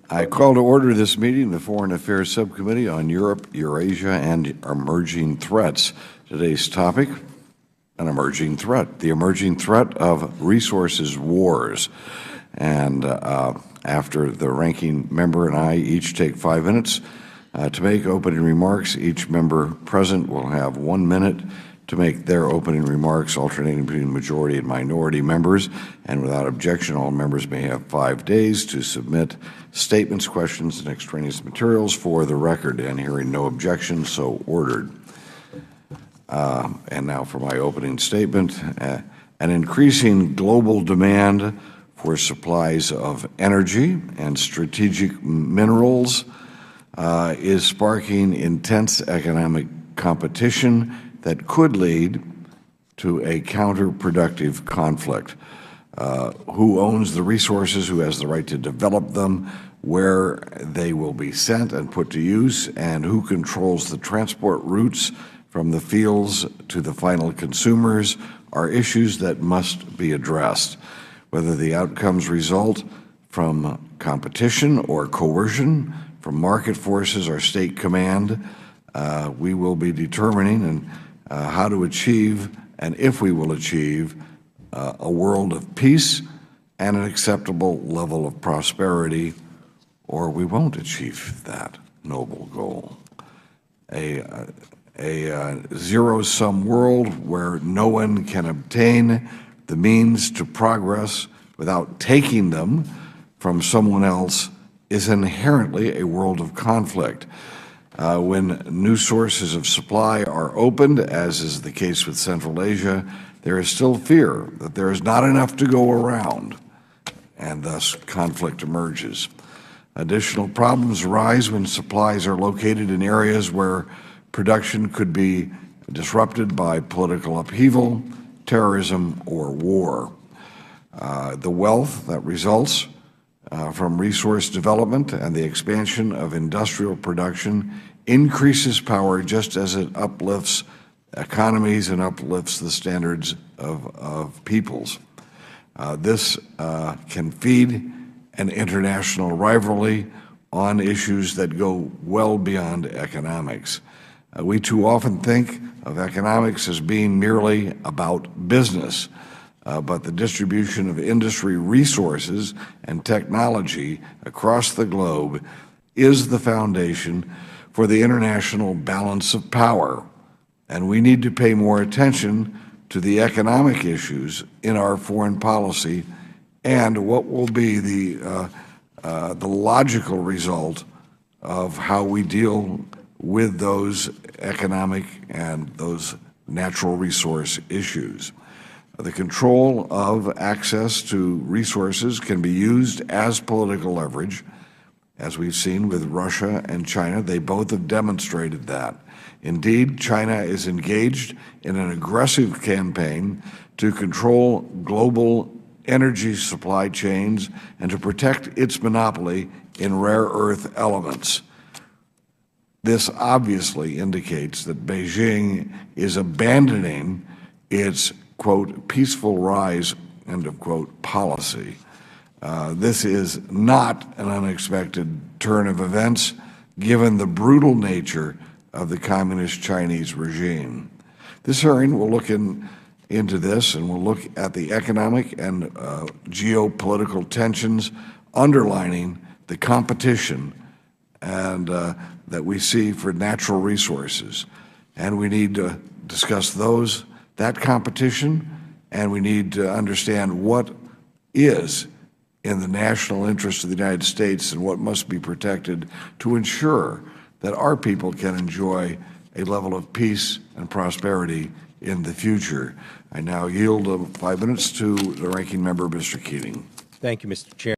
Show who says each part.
Speaker 1: I call to order this meeting, the Foreign Affairs Subcommittee on Europe, Eurasia, and Emerging Threats. Today's topic, an emerging threat, the emerging threat of resources wars. And after the ranking member and I each take 5 minutes to make opening remarks, each member present will have 1 minute to make their opening remarks, alternating between majority and minority members. And without objection, all members may have 5 days to submit statements, questions, and extraneous materials for the record. And hearing no objection, so ordered. And now for my opening statement. An increasing global demand for supplies of energy and strategic minerals is sparking intense economic competition that could lead to a counterproductive conflict. Who owns the resources, who has the right to develop them, where they will be sent and put to use, and who controls the transport routes from the fields to the final consumers are issues that must be addressed. Whether the outcomes result from competition or coercion, from market forces or state command, we will be determining how to achieve, and if we will achieve, a world of peace and an acceptable level of prosperity, or we won't achieve that noble goal. A zero-sum world where no one can obtain the means to progress without taking them from someone else is inherently a world of conflict. When new sources of supply are opened, as is the case with Central Asia, there is still fear that there is not enough to go around, and thus conflict emerges. Additional problems arise when supplies are located in areas where production could be disrupted by political upheaval, terrorism, or war. The wealth that results from resource development and the expansion of industrial production increases power just as it uplifts economies and uplifts the standards of peoples. This can feed an international rivalry on issues that go well beyond economics. We too often think of economics as being merely about business, but the distribution of industry resources and technology across the globe is the foundation for the international balance of power. And we need to pay more attention to the economic issues in our foreign policy and what will be the logical result of how we deal with those economic and those natural resource issues. The control of access to resources can be used as political leverage. As we've seen with Russia and China, they both have demonstrated that. Indeed, China is engaged in an aggressive campaign to control global energy supply chains and to protect its monopoly in rare earth elements. This obviously indicates that Beijing is abandoning its, quote, peaceful rise, end of quote, policy. This is not an unexpected turn of events, given the brutal nature of the Communist Chinese regime. This hearing will look into this, and we'll look at the economic and geopolitical tensions underlining the competition and that we see for natural resources. And we need to discuss that competition, and we need to understand what is in the national interest of the United States and what must be protected to ensure that our people can enjoy a level of peace and prosperity in the future. I now yield 5 minutes to the ranking member, Mr. Keating.
Speaker 2: Thank you, Mr. Chair.